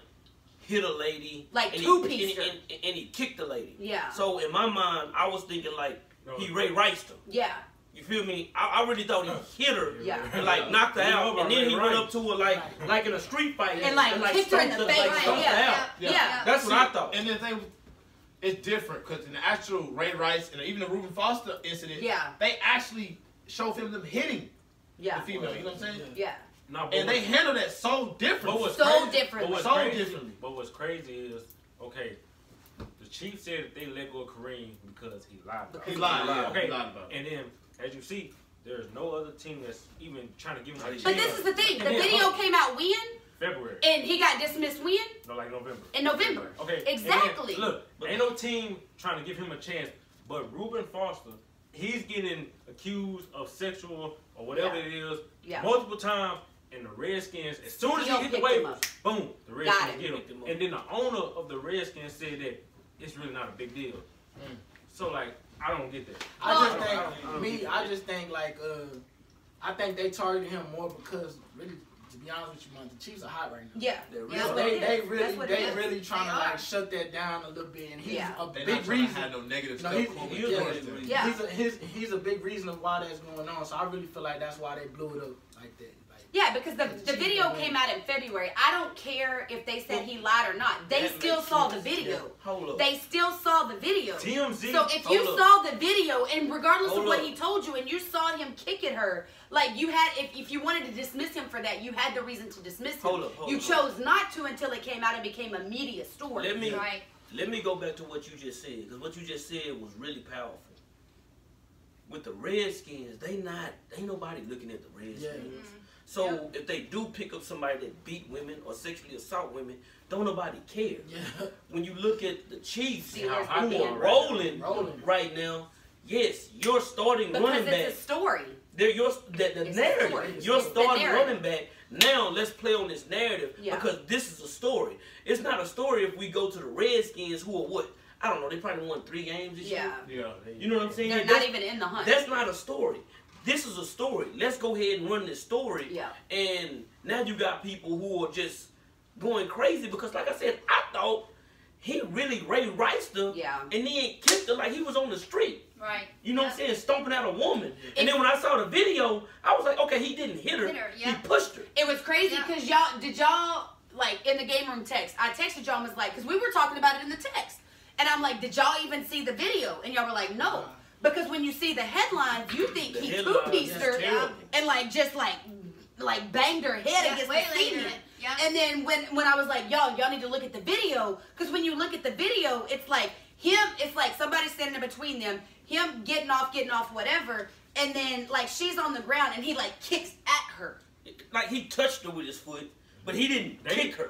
hit a lady, like two-piece, and he kicked the lady. Yeah. So in my mind, I was thinking like he Ray Riced her. Yeah. You feel me? I really thought he hit her, and like knocked her out, and then he went up to her like in a street fight and like kicked her in the face. Yeah. That's what I thought. And the thing, it's different because in the actual Ray Rice and even the Reuben Foster incident, they actually showed them hitting the female. You know what I'm saying? Yeah. No, and they handled that so differently. But what's crazy is, okay, the Chief said that they let go of Kareem because he lied about it. He lied. Okay. He lied about it. And then, as you see, there's no other team that's even trying to give him a chance. But this is the thing. The video came out when? February. And he got dismissed when? No, like November. In November. Okay. Exactly. Then, look, ain't no team trying to give him a chance. But Reuben Foster, he's getting accused of sexual or whatever it is multiple times. And the Redskins, as soon as he hit the waivers, boom, the Redskins get him. And then the owner of the Redskins said that it's really not a big deal. So, like, I don't get that. I just think like I think they targeted him more because really, to be honest with you, man, the Chiefs are hot right now. Yeah. They really trying to like shut that down a little bit, and he's a big reason. Had no negative stuff. He's a big reason of why that's going on. So I really feel like that's why they blew it up like that. Yeah, because the video came out in February. I don't care if they said he lied or not. They still saw the video. They still saw the video. TMZ. So if you saw the video, and regardless of what he told you, and you saw him kicking her, like you had, if you wanted to dismiss him for that, you had the reason to dismiss him. You chose not to until it came out and became a media story. Let me go back to what you just said, because what you just said was really powerful. With the Redskins, ain't nobody looking at the Redskins. So if they do pick up somebody that beat women or sexually assault women, don't nobody care. When you look at the Chiefs, who are rolling right now, yes, you're starting running back. Because it's a story. The narrative. You're starting running back. Now let's play on this narrative because this is a story. It's not a story if we go to the Redskins, who are what? I don't know. They probably won 3 games this year. You know what I'm saying? They're not even in the hunt. That's not a story. This is a story. Let's go ahead and run this story. And now you got people who are just going crazy because, like I said, I thought he really Ray Riced her and then kicked her like he was on the street. Right. You know what I'm saying? Stomping out a woman. And then when I saw the video, I was like, okay, he didn't hit her. He pushed her. It was crazy because did y'all, like, in the game room text, I texted y'all and was like, because we were talking about it in the text. And I'm like, did y'all even see the video? And y'all were like, no. Because when you see the headlines, you think he two-pieced her and like just like banged her head against the ceiling. And then when I was like, y'all need to look at the video, because when you look at the video, it's like somebody standing in between them, him getting off, whatever, and then like she's on the ground and he like kicks at her. Like he touched her with his foot, but he didn't kick her.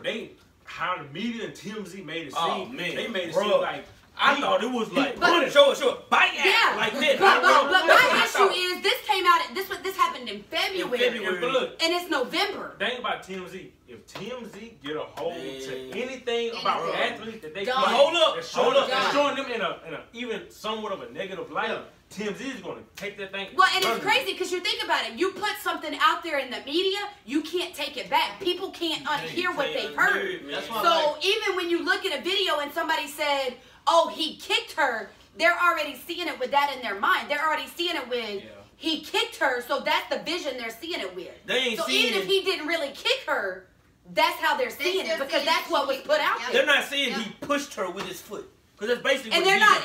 How the media and TMZ made it seem. Oh, man. They made it seem like I thought it was like sure, bite yeah. like that. But my issue is this came out. This happened in February. But look, and it's November. Think about TMZ. If TMZ get a hold to anything about the athletes that they hold up, showing them in a even somewhat of a negative light. Yeah. TMZ is going to take that thing. Well, and it's crazy because you think about it. You put something out there in the media, you can't take it back. People can't unhear what they've heard. So even when you look at a video and somebody said, "Oh, he kicked her," they're already seeing it with that in their mind. They're already seeing it with he kicked her, so that's the vision they're seeing it with. They ain't so even if he didn't really kick her, that's how they're seeing it because that's what was put out there. They're not saying he pushed her with his foot. Because that's basically and they're not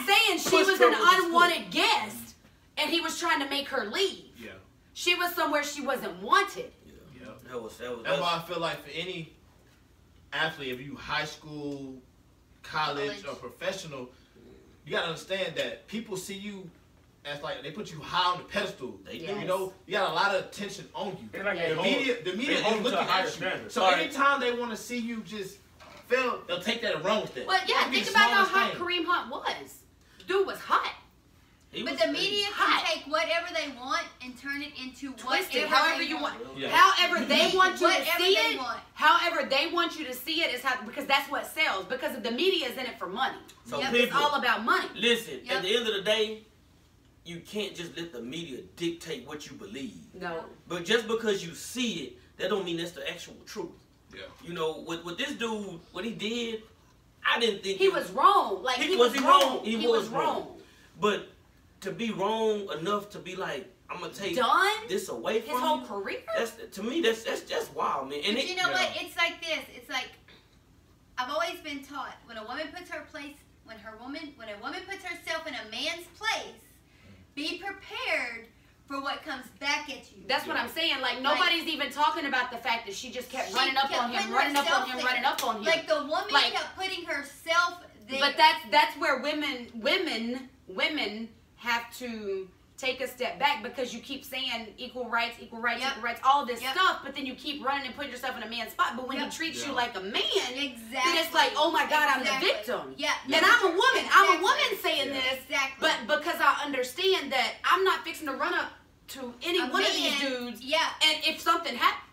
saying she was an unwanted guest and he was trying to make her leave. Yeah. She was somewhere she wasn't wanted. Yeah. That's why I feel like for any athlete, if you high school, college, or professional, you gotta understand that people see you as like they put you high on the pedestal. They do. You know, you got a lot of attention on you. Like the media is looking at you. Standard. So anytime they want to see you just fail, they'll take that and run with it. But yeah, think about how hot Kareem Hunt was. Dude was hot. But the media can take whatever they want and turn it into however you want. Yeah. However they want you to see it. However they want you to see it is how, because that's what sells. Because the media is in it for money. So it's all about money. Listen, at the end of the day, you can't just let the media dictate what you believe. No. But just because you see it, that don't mean that's the actual truth. Yeah. You know, with this dude, what he did, I didn't think he was wrong. Like he was wrong. He was wrong. But to be wrong enough to be like, I'm gonna take this away from his whole career. That's to me. That's wild, man. And but you know what? It's like this. It's like I've always been taught when a woman puts herself in a man's place, be prepared for what comes back at you. That's what I'm saying. Like nobody's even talking about the fact that she just kept running up on him. Like the woman kept putting herself there. But that's where women have to take a step back because you keep saying equal rights, all this stuff, but then you keep running and putting yourself in a man's spot. But when he treats you like a man, then it's like, oh my God, I'm the victim. Yeah. And I'm a woman. I'm a woman saying this. But because I understand that I'm not fixing to run up to any one of these dudes. Yeah. And if something happens,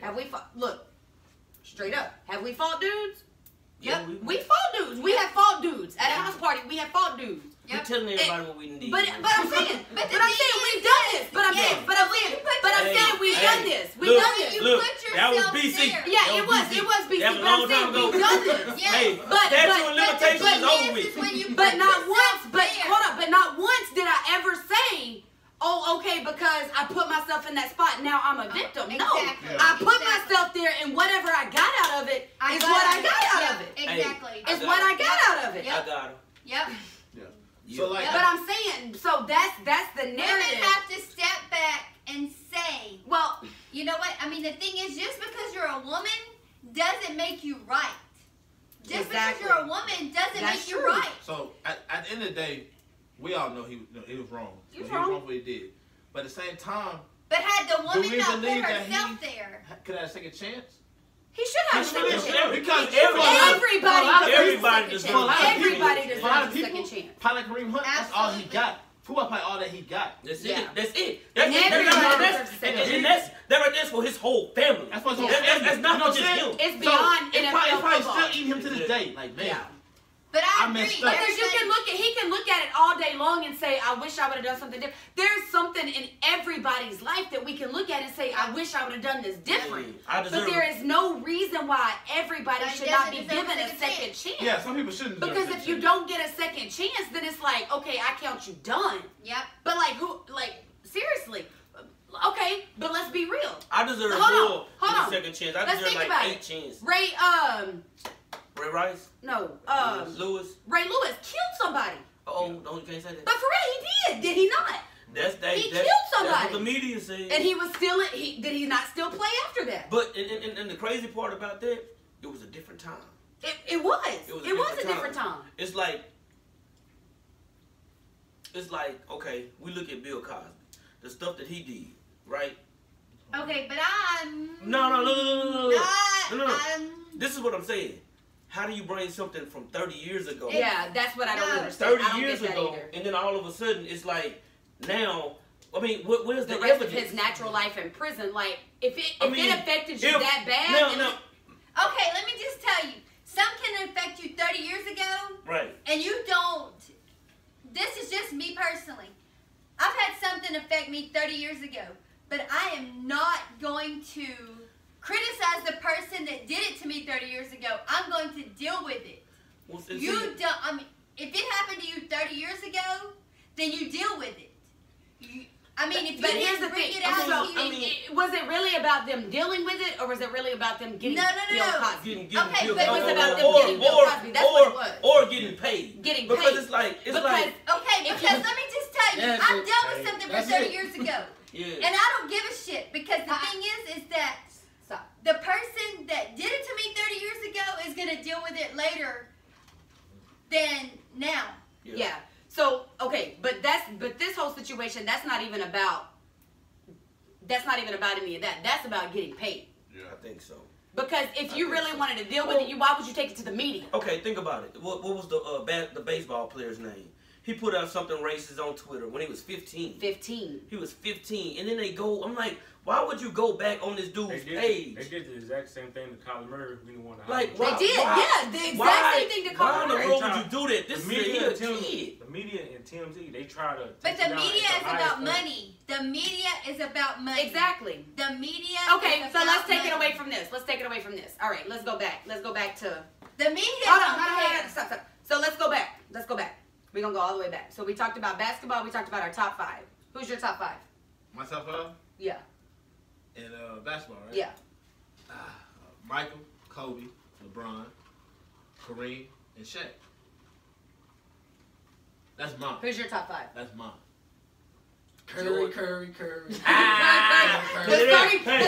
have we fought? Look, straight up, have we fought dudes? Yeah, we fought dudes. We have fought dudes at a house party. We have fought dudes. We're telling everybody what we need. But I'm saying, we've done this. But I'm saying we've done this. We've done this. Look, that was BC. Yeah, it was BC. But I'm saying we've done this. Hey, statute of limitations is over with. But not once. But hold up. But not once did I ever say, oh, okay, because I put myself in that spot, now I'm a victim. No, I put myself there, and whatever I got out of it is what I got out of it. Exactly. It's what I got out of it. I got him. Yep. So like, but I'm saying, so that's the narrative. Women have to step back and say, well, you know what? I mean, the thing is, just because you're a woman doesn't make you right. Just because you're a woman doesn't make you right. So at the end of the day, we all know he was wrong. He was wrong for what he did. But at the same time, but had the woman not put herself there, could have a second chance? He should have a second chance. Because everybody deserves a second chance. Probably Kareem Hunt, that's all he got. Football probably all that he got. That's it. That's it. And that right there's for his whole family. That's what that's not just him. It's beyond NFL football. It's probably still eating him to this day. Like, man. But I agree. messed up. Because he can look at it all day long and say, I wish I would have done something different. There's something in everybody's life that we can look at and say, I wish I would have done this different. But there is no reason why everybody should not be given a second chance. Yeah, some people shouldn't. Because if you don't get a second chance, then it's like, okay, I count you done. Yep. But seriously. Okay, but let's be real. I deserve more than a second chance. I deserve like 8 chances. Ray Rice? No. Lewis? Ray Lewis killed somebody. Oh, you can't say that. But for real, he did. Did he not? He killed somebody. That's what the media said. And he was still did he not still play after that? But and the crazy part about that, it was a different time. It was a different time. It's like, okay, we look at Bill Cosby. the stuff that he did, right? Okay, but I'm No. This is what I'm saying. How do you bring something from 30 years ago? Yeah, that's what I don't understand. 30 years ago, and then all of a sudden it's like now. I mean, where's the the rest evidence? of his natural life in prison? Like, if it affected you that bad, okay, let me just tell you. Some can affect you 30 years ago, right? And you don't. This is just me personally. I've had something affect me 30 years ago, but I am not going to criticize the person that did it to me 30 years ago. I'm going to deal with it. Well, I mean, if it happened to you 30 years ago, then you deal with it. But here's the thing. Was it really about them dealing with it, or was it really about them getting Bill Cosby? Okay, but it was about them getting Bill Cosby. That's what it was. Or getting paid. Because it's like. Okay, because let me just tell you, I dealt with something for 30 years ago. Yeah. And I don't give a shit, because the thing is that the person that did it to me 30 years ago is going to deal with it later than now. Yeah. So, okay, but this whole situation, that's not even about any of that. That's about getting paid. Yeah, I think so. Because if you really wanted to deal with it, why would you take it to the media? Okay, think about it. What was the baseball player's name? He put out something racist on Twitter when he was 15. 15. He was 15. And then I'm like, why would you go back on this dude's page? They did the exact same thing to Kyler Murray. We didn't want to They did, yeah. The exact same thing to Kyler Murray. Why in the world would you do that? This is a kid. The media and TMZ, they try to... But the media is about money. The media is about money. Exactly. The media Okay, so let's take it away from this. All right, let's go back. Let's go back to... The media Hold on. Stop. So let's go back. We're going to go all the way back. So we talked about basketball. We talked about our top 5. Who's your top 5? My top 5? Yeah. In basketball, right? Yeah. Michael, Kobe, LeBron, Kareem, and Shaq. That's mine. Who's your top 5? That's mine. Curry. The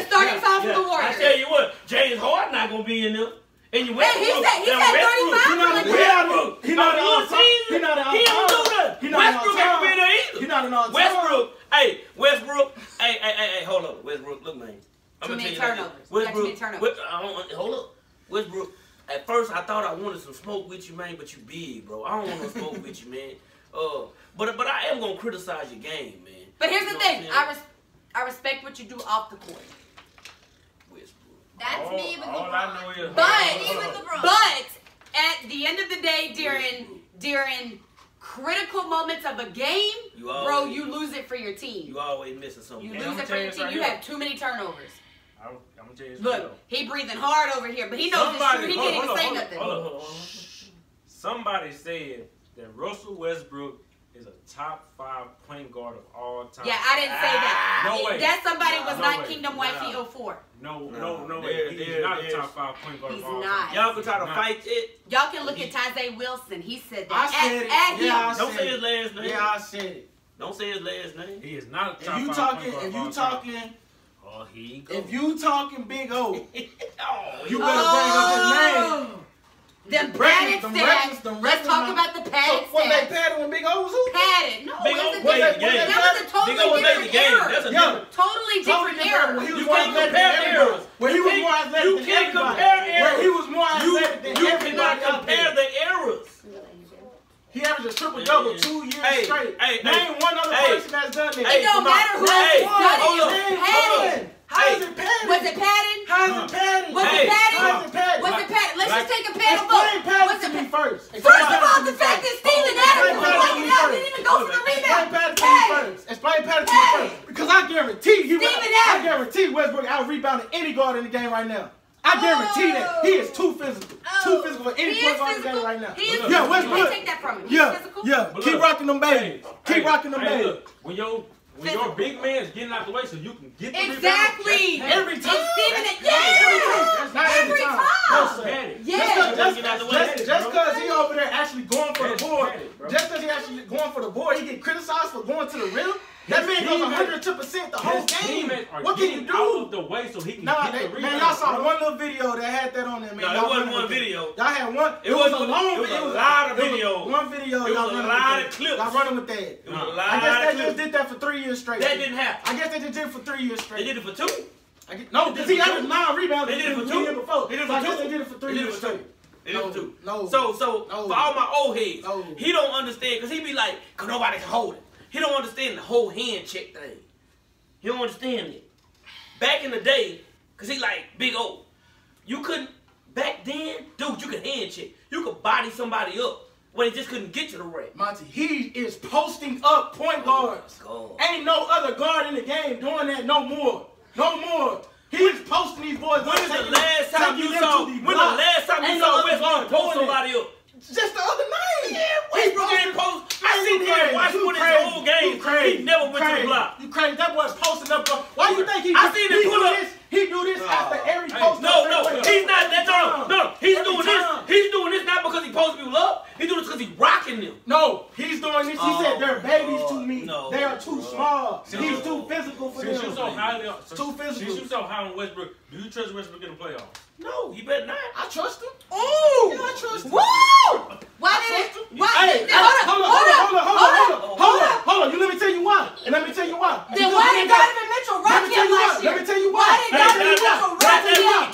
starting 5 for the Warriors. I tell you what, James Harden not going to be in there. And you went he said 35. He not an all-time. He don't do nothing. Westbrook ain't been there either. He not an all-time. Westbrook. Hey, hold up. Westbrook, look, man. Too many turnovers. Hold up. Westbrook, at first I thought I wanted some smoke with you, man, but you big, bro. I don't want no smoke with you, man. But I am going to criticize your game, man. But here's the thing. I respect what you do off the court. That's me with LeBron. All I know is... But at the end of the day, during critical moments of a game, you lose it for your team. You always missing something. You lose it for your team. You have too many turnovers. I'm going to tell you Look, he breathing hard over here, but he knows it's true. He can't even say nothing. Hold on. Somebody said that Russell Westbrook is a top 5 point guard of all time. Yeah, I didn't say that. No way. That somebody was not Kingdom Wifey 04. No way. He's not a top 5 point guard of all time. Y'all can try to fight it. Y'all can look at Tajay Wilson. He said that. I said it. Don't say his last name. Yeah, I said it. Don't say his last name. He is not a top 5 point guard. If you talking Big O, you better bring up his name. Them padded stats. Let's talk about the padded stats. Was they padded when Big O was hooping? Padded. No, Big O played the game. That was a totally different era. That's a different. Totally different era. You can't compare eras. Where he was more athletic than everybody. Where he was more athletic than everybody. You cannot compare the eras. He averaged a triple-double 2 years straight. Name one other person that's done that. It don't matter who else has done it. How is it padded? Was it padded? How is it padded? Was it padded? How is it padded? Was it padded? Let's just take a padded vote. Explain padded to me first. First of all, the fact that Steven Adams was walking out didn't even go for the rebound. Explain padded to me first. Because I guarantee Westbrook out-rebounded any guard in the game right now. I guarantee that. He is too physical. Too physical for any point guard in the game right now. Yeah, Westbrook. Take that from him. Yeah. Keep rocking them babies. Keep rocking them babies. When your big man is getting out the way so you can get the exactly. Every time. That's not every time. No, sir. Just because he over there actually going for the board, just because he actually going for the board, he get criticized for going to the rim. That man goes 100% the whole game. What can you do? Out of the way so he can get the rebound. Man, y'all saw one little video that had that on there, man. No, it wasn't one video. Y'all had one. It was a long video. It was a lot of video. One video. It was a lot of clips. Y'all running with that. It was a lot of I guess they just did that for 3 years straight. That didn't happen. I guess they just did it for 3 years straight. They did it for 2. No, because he averaged 9 rebounds. They did it for 2. They did it for 2. I guess they did it for 3 years straight. They did it for 2. No. So for all my old heads, No. he don't understand because he be like, cause nobody can hold it. He don't understand the whole hand check thing. He don't understand it. Back in the day, cause he like big O, you couldn't. Back then, dude, you could hand check. You could body somebody up when they just couldn't get to the rack. Monty, he is posting up point guards. Ain't no other guard in the game doing that no more. No more. He's posting these boys. When is the last time you saw? When the last time you saw Westbrook post somebody up? Just the other night. Yeah, Westbrook ain't post. I seen him watching his whole game. He never went to the block. You crazy? That boy's posting up. Why you think he? I seen him pull up. He do this after every post. No, he's not. No, he's doing this. He's doing this not because he posting people up. He's doing this because he's rocking them. No, he's doing this. He said they're babies to me. They are too small. He's too physical for them. Since you so highly, too physical. Since you so high on Westbrook, do you trust Westbrook in the playoffs? No, he better not. I trust him. Ooh! Yeah, I trust him. Woo! Why did it? Hold on. You let me tell you why. And let me tell you why. Then why did Donovan Mitchell rock him last year? Let me tell you why. Why did Donovan Mitchell rock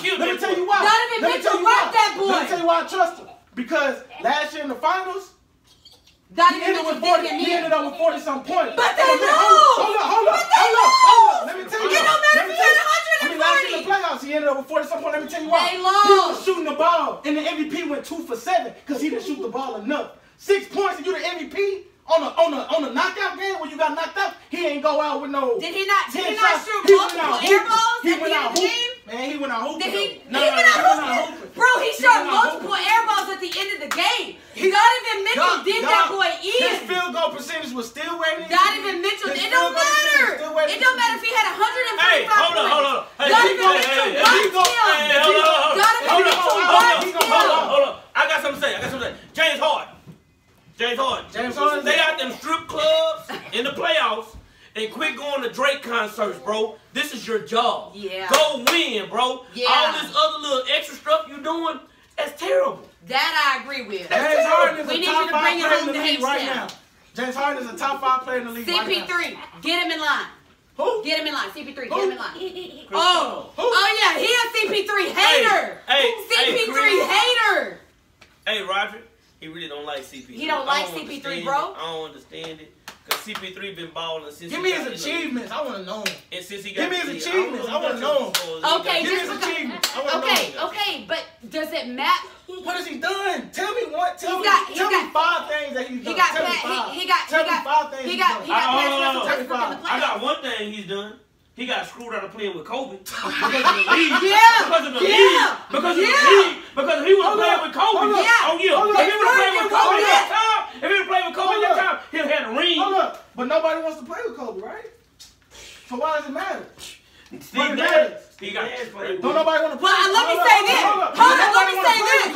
him? Let me tell you why. Donovan Mitchell rocked that boy. Let me tell you why I trust him. Because last year in the finals, he ended up with 40-some points. But they lose. Hold up. Let me tell you. It don't matter if he had 140. Last year in the playoffs, he ended up with 40-some points. Let me tell you why. They He lost. was shooting the ball, and the MVP went 2 for 7 because he didn't shoot the ball enough. 6 points, and you the MVP on a knockout game when you got knocked out. He ain't go out with no. Did he not shoot He went multiple out air balls He at went the end out of the hooping. game? Man, he went out hooping. He went out hooping. Bro, he shot multiple air balls at the end of the game. Donovan Mitchell did that boy His in. field goal percentage was still where it is. Donovan Mitchell, it don't matter. It don't matter if he had 145 Hey, hold on. Donovan Mitchell rocked him. Donovan Mitchell rocked him. Hold on. I got something to say. James Harden. Stay out them strip clubs in the playoffs and quit going to Drake concerts, bro. This is your job. Yeah. Go win, bro. Yeah. All this other little extra stuff you doing, that's terrible. That I agree with. James Harden is We a need top you to 5 bring it player in home the to league right H-Town. now. James Harden is a top 5 player in the league right now. CP3, get him in line. Who? Get him in line. CP3, get Who? him in line. Who? Oh yeah, he a CP3 hater. CP3 hater. Hey, Roger, he really don't like CP3. He don't like CP3, bro? I don't understand it. Because CP3 been balling since Give me his achievements. I want to know him. And since he got Give me his achievements. I want to know him. Okay, Give me just his because. achievements. I want to know him. Okay, but does it matter? What has he done? Tell me what. Tell me 5 things that he's done. He got Tell me pat. 5. He got. Tell me 5 things He got. He got got Westbrook in the playoffs. I got one thing he's done. He got screwed out of playing with Kobe because of the league. Yeah. Because of the league. Because of the league. Because if he was playing with Kobe. Oh yeah. If he was playing with Kobe that time, if he was playing with Kobe that time, he'd had a ring. Hold up. But nobody wants to play with Kobe, right? So why does it matter? Steve Nash. He got Don't nobody want to play. Well, let me say this. Hold on, let me say this.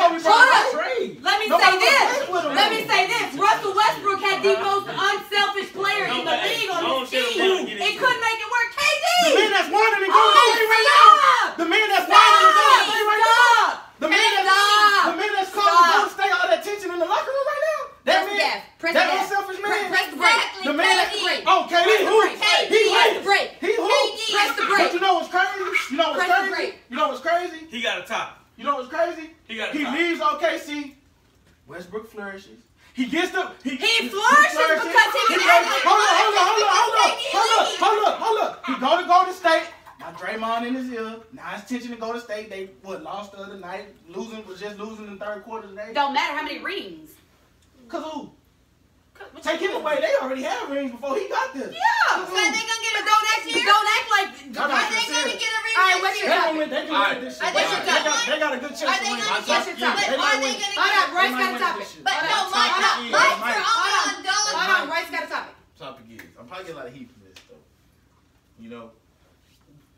Let me say this. Russell Westbrook had the most unselfish player in the league on his team. It couldn't make it work. KD. The man that's whining and going right now. The man that's whining and going right now. The man that's calling Golden State all that tension in the locker room right now. That man, that unselfish man. Press the brake. The man that's brake. oh, KD who? Press the brake. He who? Press the But brake. you know what's crazy? You know what's Press the crazy? brake. You know what's crazy? He got a top. You know what's crazy? He got a He top. leaves OKC. Westbrook flourishes. He gets the He flourishes because he can act like Hold up. He go to Golden State. Now Draymond in his ear. Now it's tension to Golden State. They lost the other night. Was just losing in the third quarter today. Don't matter how many rings. Cause who? Take him away. They already had rings before he got there. Yeah. So they gonna get a ring next year? Don't act like. Are they gonna get a ring All right, next what's year? your They can win this shit. They got a good chance Are to they win. gonna What's your topic? But are they gonna get? Royce got a topic. But no, Mike, you're on dog. Hold on, Royce got a topic. Topic is, I'm probably getting a lot of heat from this though. You know,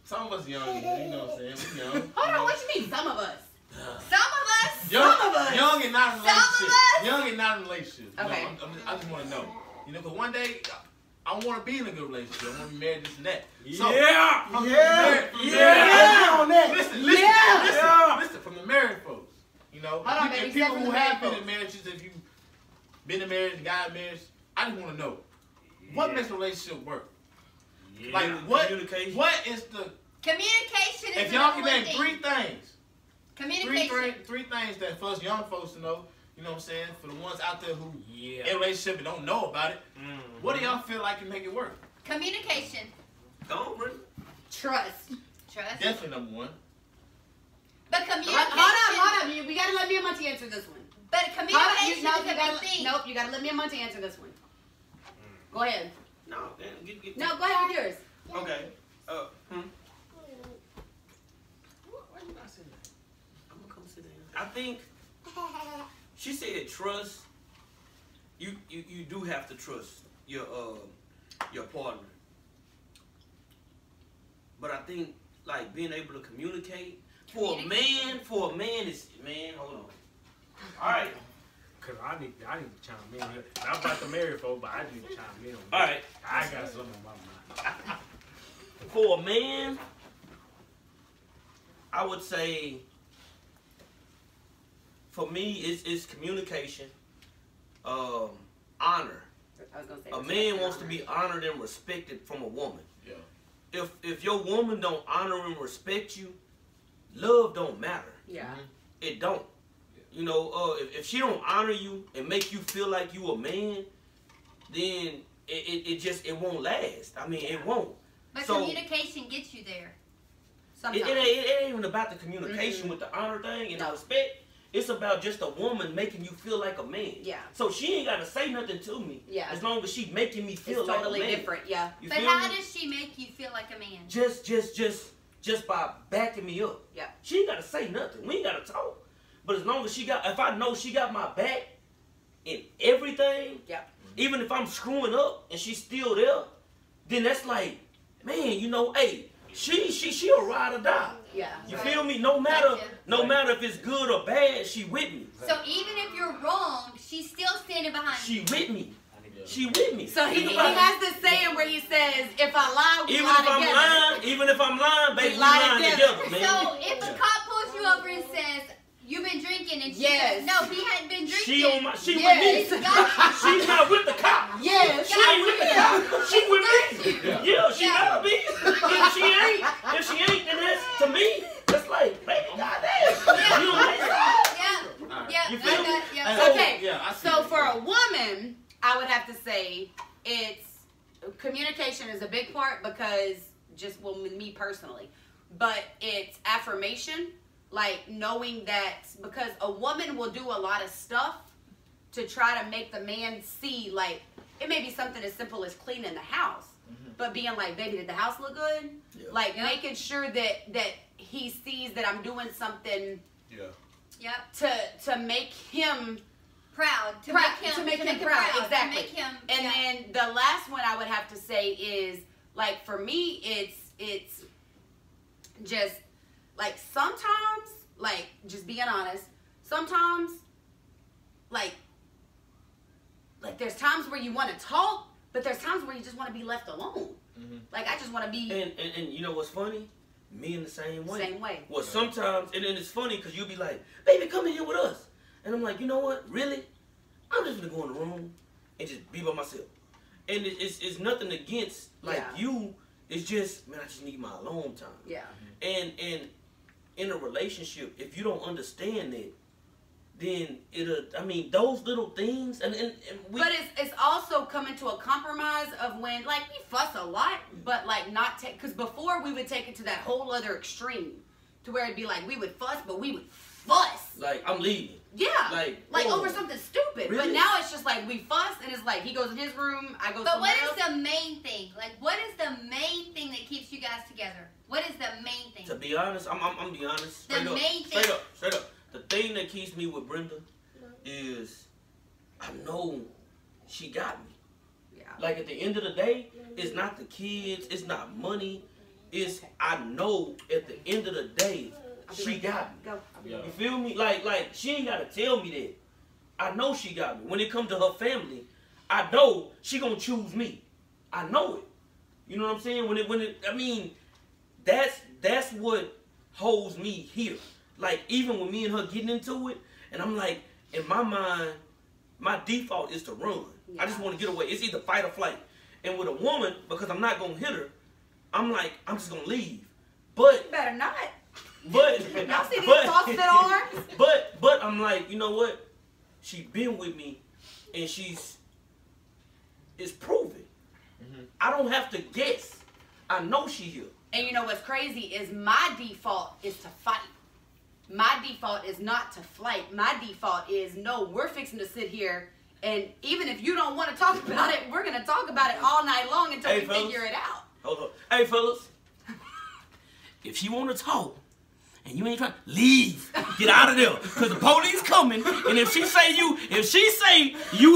some of us young, you know what I'm saying? We young. Hold on, what you mean? Some of us. Some of us. Young and not in Some of relationships. us. Young and not in relationships. You know, Okay. I just want to know. You know, because one day, I want to be in a good relationship. I want to be married, this and that. So, on that. Listen, from the married folks, you know, and people who have been in marriages, if you've been in marriage and got married, I just want to know, what makes a relationship work? Like, what is the... Communication is if y'all can name three things. Communication. Three things that for us young folks to know, you know what I'm saying? For the ones out there who in a relationship and don't know about it, what do y'all feel like can make it work? Communication. Go on, Brittany. Trust. Definitely number one. But communication. Hold up. We gotta let me and Monty answer this one. But communication is a big thing. Nope, you gotta let me and Monty answer this one. Go ahead. No, get No, go ahead with yours. Okay. Why you not saying that? I'm gonna come sit down. I think she said trust. You do have to trust your partner. But I think like being able to communicate for a man is hold on. All right. Cause I need to chime in here. I'm about to marry folks, but I need to chime in on All right. I got something on my mind. For a man, I would say, for me, it's communication, honor. I was gonna say A man wants to be honored and respected from a woman. Yeah. If your woman don't honor and respect you, love don't matter. Yeah. It don't. You know, if she don't honor you and make you feel like you a man, then it won't last. I mean, it won't. But so, communication gets you there. It ain't even about the communication with the honor thing and the respect. It's about just a woman making you feel like a man. Yeah. So she ain't gotta say nothing to me. Yeah. As long as she making me feel it's like totally a man. different. Yeah. But how does she make you feel like a man? Just by backing me up. Yeah. She ain't gotta say nothing. We ain't gotta talk. But as long as if I know she got my back in everything, even if I'm screwing up and she's still there, then that's like, man, you know, hey, she'll ride or die. Yeah. You feel me? No matter if it's good or bad, she with me. So even if you're wrong, she's still standing behind you. She with me. She with me. So he has this saying where he says, if I lie, we lie together. Even if I'm lying, baby, we lying together, man. So if a cop pulls you over and says, you've been drinking, and she says, no, he hadn't been drinking. She with me. She's not with the cop. Yes. She ain't with the cop. She with me. Yeah, she gotta be. If she ain't, then that's, to me, that's like, baby, goddamn. You know what I'm Yeah. You feel me? Yeah. Okay. So for a woman, I would have to say communication is a big part because with me personally, but it's affirmation. Like knowing that, because a woman will do a lot of stuff to try to make the man see, like, it may be something as simple as cleaning the house, but being like, baby, did the house look good? Yeah. Like making sure that he sees that I'm doing something to make him proud. To make him proud. Exactly. To make him, and then the last one I would have to say is, like, for me, it's just, like, sometimes, like, just being honest, sometimes, like there's times where you want to talk, but there's times where you just want to be left alone. Like, I just want to be... And you know what's funny? Me in the same way. Same way. Well, sometimes, and then it's funny because you'll be like, baby, come in here with us. And I'm like, you know what? Really? I'm just going to go in the room and just be by myself. And it's nothing against, like, you. It's just, man, I just need my alone time. Yeah. And in a relationship, if you don't understand it, then those little things, but it's also coming to a compromise of when, like, we fuss a lot, but like not take, because before we would take it to that whole other extreme, to where it'd be like we would fuss, but we would fuss. Like, I'm leaving. Yeah. Like over something stupid. Really? But now it's just like we fuss, and it's like he goes in his room, I go. But what else. is the main thing? Like, what is the main thing that keeps you guys together? What is the main thing? To be honest, I'm be honest. The main thing. Straight up. The thing that keeps me with Brenda is I know she got me. Yeah. Like, at the end of the day, it's not the kids, it's not money. It's I know at the end of the day she got me. You feel me? Like she ain't gotta tell me that. I know she got me. When it comes to her family, I know she gonna choose me. I know it. You know what I'm saying? I mean, that's what holds me here. Like, even with me and her getting into it, and I'm like, in my mind, my default is to run. Yeah. I just want to get away. It's either fight or flight. And with a woman, because I'm not going to hit her, I'm like, I'm just going to leave. But you better not. But y'all see these sausage arms? But I'm like, you know what? She been with me, and it's proven. Mm-hmm. I don't have to guess. I know she here. And you know what's crazy is my default is to fight. My default is not to flight. My default is, no, we're fixing to sit here, and even if you don't want to talk about it, we're going to talk about it all night long until we figure it out. Hold on. Hey, fellas. If you want to talk, and you ain't trying, leave. Get out of there. Because the police coming, and if she say you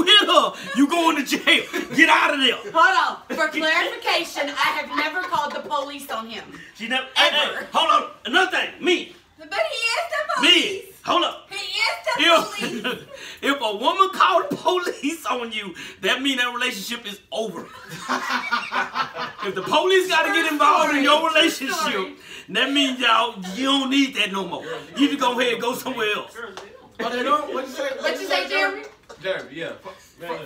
hit her, you going to jail. Get out of there. Hold on. For clarification, I have never called the police on him. She never, hey, hold on. Another thing, me. But he is the police. Me. Hold up. He is the police. If a woman called the police on you, that means that relationship is over. If the police got to get involved in your relationship, that means you don't need that no more. You just go ahead and go somewhere else. Oh, they don't? What'd you say? What'd you say, Jeremy? Jeremy, yeah.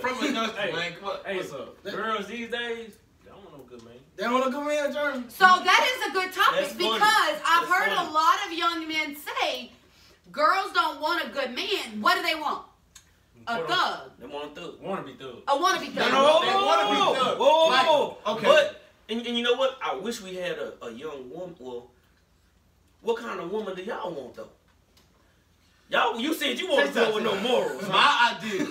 From the industry, man. What's up? Girls these days, they don't want no good man. They don't want a good man, Jeremy. So that is a good topic because I've heard a lot of young men say, girls don't want a good man. What do they want? A thug. They want a thug. Want to be thug. A wanna be thug. No, they want to be thug. Whoa. Okay. But, and you know what? I wish we had a young woman. Well, what kind of woman do y'all want, though? Y'all, you said you want to go with no morals. My ideal.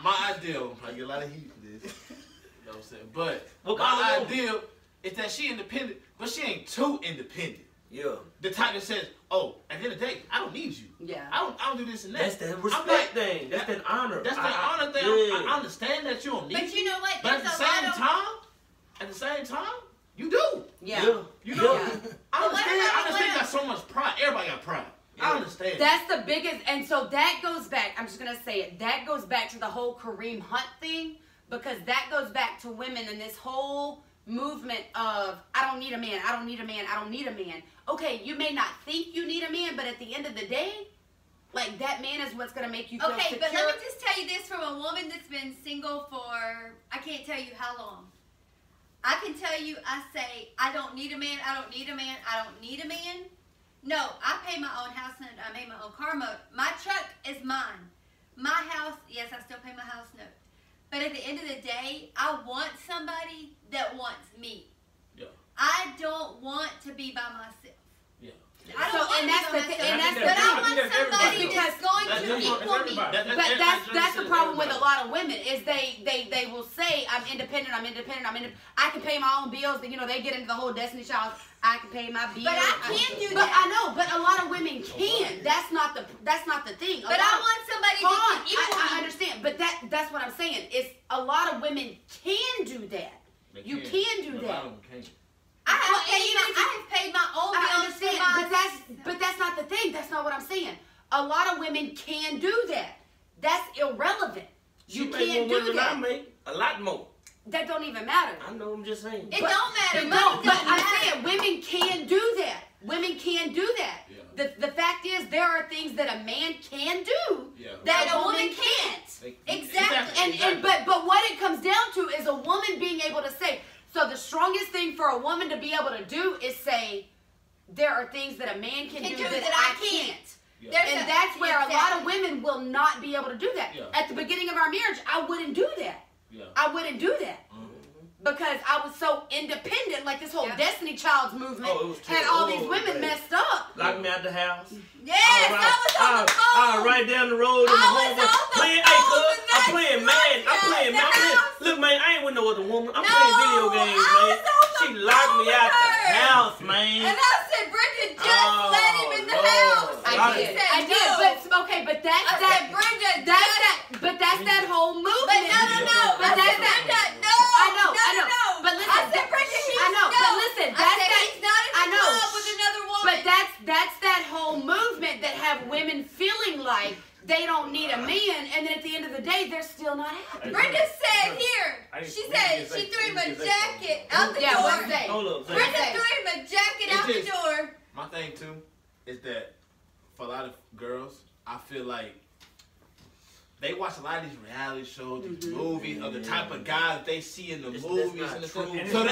My ideal. I get a lot of heat for this. You know what I'm saying? But my ideal is that she independent, but she ain't too independent. Yeah. The type that says, oh, at the end of the day, I don't need you. Yeah. I don't do this and that. That's that respect thing. That's that honor. That's that honor thing. Yeah. I understand that you don't need But you know what? But at the same time, you do. Yeah. You know, Yeah. I understand you got so much pride. Everybody got pride. Yeah. I understand. That's the biggest, and so that goes back, I'm just going to say it, that goes back to the whole Kareem Hunt thing, because that goes back to women and this whole movement of, I don't need a man, I don't need a man, I don't need a man. Okay, you may not think you need a man, but at the end of the day, like, that man is what's going to make you feel secure. But let me just tell you this from a woman that's been single for, I can't tell you how long. I can tell you, I say, I don't need a man, I don't need a man, I don't need a man. No, I pay my own house note, I pay my own car note. My truck is mine. My house, yes, I still pay my house note. But at the end of the day, I want somebody that wants me. Yeah. I don't want to be by myself. Yeah. I don't want to be by myself. But I want somebody that's going to equal me. But that's the problem with a lot of women is they will say, I'm independent, I can pay my own bills. You know, they get into the whole Destiny Child. I can pay my bills. But I can do that. But I know, but a lot of women can. That's not the thing. But I want somebody that can equal me. I understand, but that's what I'm saying. Is a lot of women can do that. You can do that. I have paid my own bills. I understand, but that's not the thing. That's not what I'm saying. A lot of women can do that. That's irrelevant. You can't do that. I make a lot more. That don't even matter. I know. I'm just saying. It don't matter. But I'm saying women can do that. Women can do that. Yeah. The fact is, there are things that a man can do that a woman can't. Exactly. But what it comes down to is a woman being able to say. So the strongest thing for a woman to be able to do is say, there are things that a man can do that I can't. Yeah. And that's where a lot of women will not be able to do that. Yeah. At the beginning of our marriage, I wouldn't do that. Yeah. I wouldn't do that. Because I was so independent, like this whole Destiny Child's movement had all these women messed up. Locked me out the house. Yes, I was on the phone. Right down the road in the hallway. I'm playing Madden. Look, man, I ain't with no other woman. I'm playing video games, man. She locked me out the house, man. And I said, Brenda, just let him in the house. I did. But that's that. Brenda, but that's that whole movement. But no. But that's that. I know. But listen, I said, Brenda, but listen, he's not in love with another woman. But that's that whole movement that have women feeling like they don't need a man, and then at the end of the day, they're still not happy. Brenda said here. She said she threw him a jacket out the door. Hold up. Brenda threw him a jacket out the door. My thing too is that for a lot of girls, I feel like they watch a lot of these reality shows, these movies, of the type of guys they see in the movies and the stuff. So